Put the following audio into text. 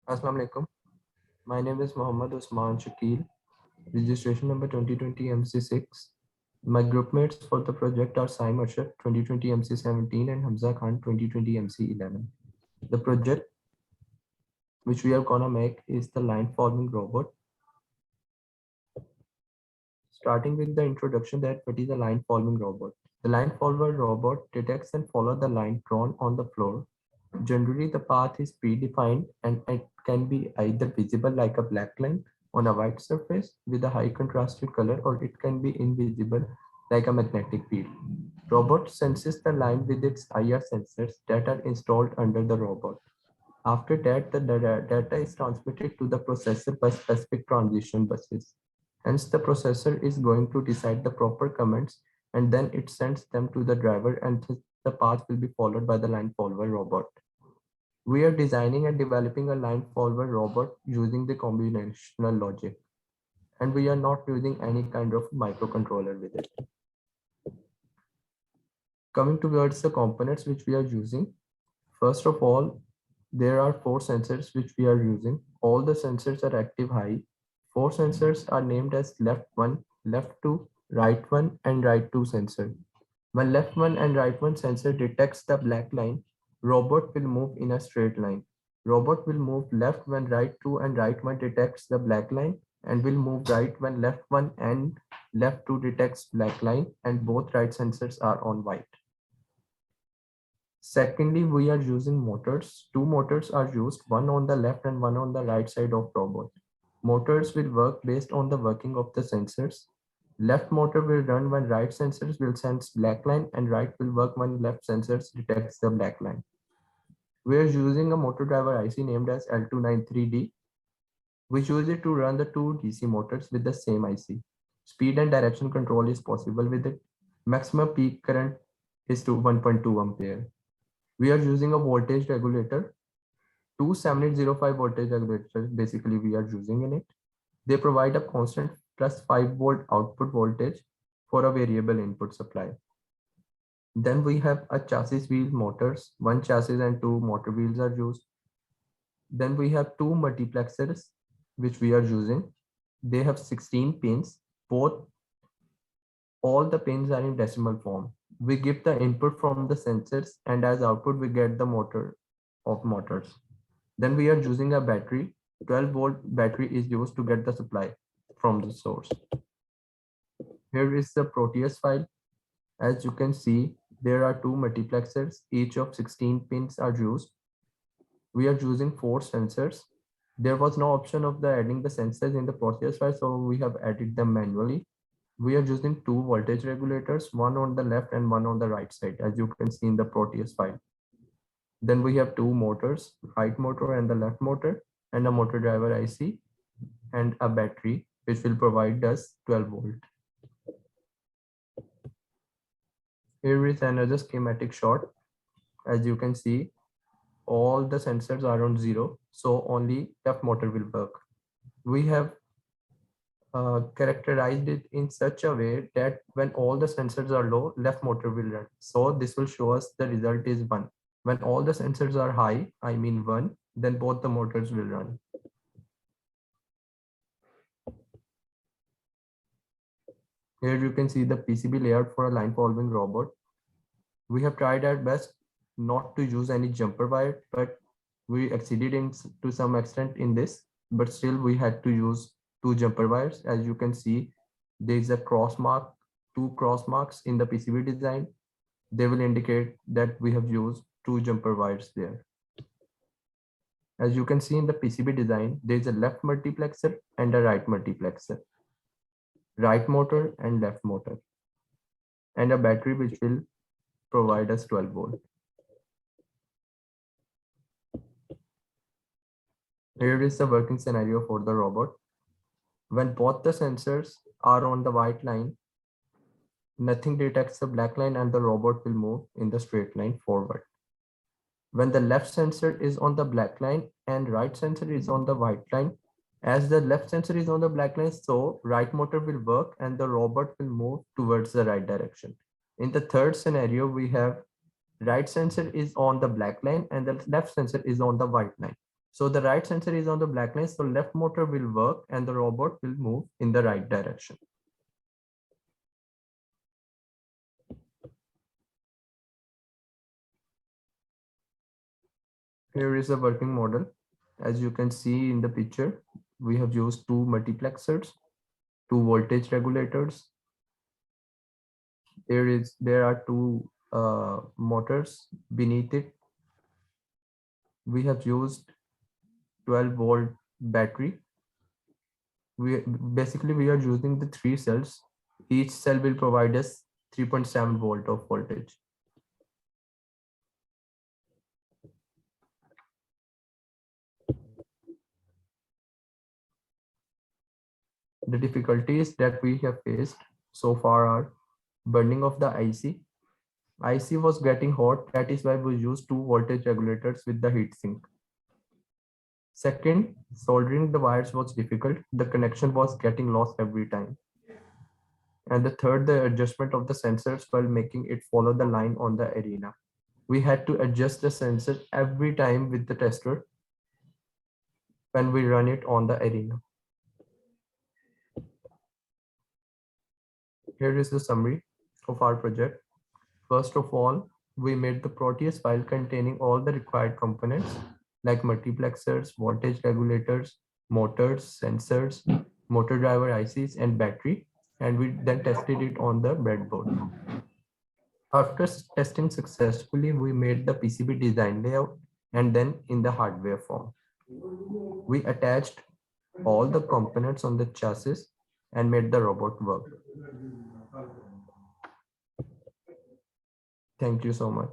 Assalamu alaikum. My name is Mohammad Usman Shakil, registration number 2020 MC6. My group mates for the project are Saim Arshad 2020 MC17 and Hamza Khan 2020 MC11. The project which we are gonna make is the line following robot. Starting with the introduction that what is a line following robot. The line follower robot detects and follows the line drawn on the floor. Generally, the path is predefined and it can be either visible like a black line on a white surface with a high contrasted color, or it can be invisible like a magnetic field. Robot senses the line with its IR sensors that are installed under the robot. After that, the data is transmitted to the processor by specific transition buses. Hence, the processor is going to decide the proper commands and then it sends them to the driver, and the path will be followed by the line follower robot. We are designing and developing a line follower robot using the combinational logic, and we are not using any kind of microcontroller with it. Coming towards the components which we are using, first of all, there are four sensors which we are using. All the sensors are active high. Four sensors are named as left 1, left 2, right 1, and right 2 sensor. When left 1 and right 1 sensor detects the black line, robot will move in a straight line. Robot will move left when right 2 and right 1 detects the black line, and will move right when left 1 and left 2 detects black line, and both right sensors are on white. Secondly, we are using motors. Two motors are used, one on the left and one on the right side of robot. Motors will work based on the working of the sensors. Left motor will run when right sensors will sense black line, and right will work when left sensors detects the black line. We are using a motor driver IC named as L293D. We use it to run the two DC motors with the same IC. Speed and direction control is possible with it. Maximum peak current is to 1.2 ampere. We are using a voltage regulator. Two 7805 voltage regulators basically we are using in it. They provide a constant plus 5 volt output voltage for a variable input supply. Then we have a chassis wheel motors. One chassis and two motor wheels are used. Then we have two multiplexers which we are using. They have 16 pins. Both all the pins are in decimal form. We give the input from the sensors, and as output we get the motor of motors. Then we are using a battery. 12-volt battery is used to get the supply from the source. Here is the Proteus file. As you can see, there are two multiplexers. Each of 16 pins are used. We are using four sensors. There was no option of the adding the sensors in the Proteus file, so we have added them manually. We are using two voltage regulators, one on the left and one on the right side, as you can see in the Proteus file. Then we have two motors, right motor and the left motor, and a motor driver IC and a battery, which will provide us 12 volt. Here is another schematic shot. As you can see, all the sensors are on zero, so only left motor will work. We have characterized it in such a way that when all the sensors are low, left motor will run. So this will show us the result is 1. When all the sensors are high, I mean 1, then both the motors will run. Here you can see the PCB layout for a line following robot. We have tried our best not to use any jumper wire, but we exceeded to some extent in this, but still we had to use two jumper wires. As you can see, there is a cross mark, two cross marks in the PCB design. They will indicate that we have used two jumper wires there. As you can see in the PCB design, there is a left multiplexer and a right multiplexer, right motor and left motor, and a battery which will provide us 12 volt. Here is the working scenario for the robot. When both the sensors are on the white line, nothing detects the black line and the robot will move in the straight line forward. When the left sensor is on the black line and right sensor is on the white line, as the left sensor is on the black line, so right motor will work and the robot will move towards the right direction. In the third scenario, we have right sensor is on the black line and the left sensor is on the white line. So the right sensor is on the black line, so left motor will work and the robot will move in the right direction. Here is the working model. As you can see in the picture, we have used two multiplexers, two voltage regulators. There are two motors beneath it. We have used 12-volt battery. We are using the three cells. Each cell will provide us 3.7 volt of voltage. The difficulties that we have faced so far are burning of the IC. IC was getting hot, that is why we used two voltage regulators with the heatsink. Second, soldering the wires was difficult. The connection was getting lost every time. And the third, the adjustment of the sensors while making it follow the line on the arena. We had to adjust the sensor every time with the tester when we run it on the arena. Here is the summary of our project. First of all, we made the Proteus file containing all the required components like multiplexers, voltage regulators, motors, sensors, motor driver ICs, and battery, and we then tested it on the breadboard. After testing successfully, we made the PCB design layout and then in the hardware form. We attached all the components on the chassis and made the robot work. Thank you so much.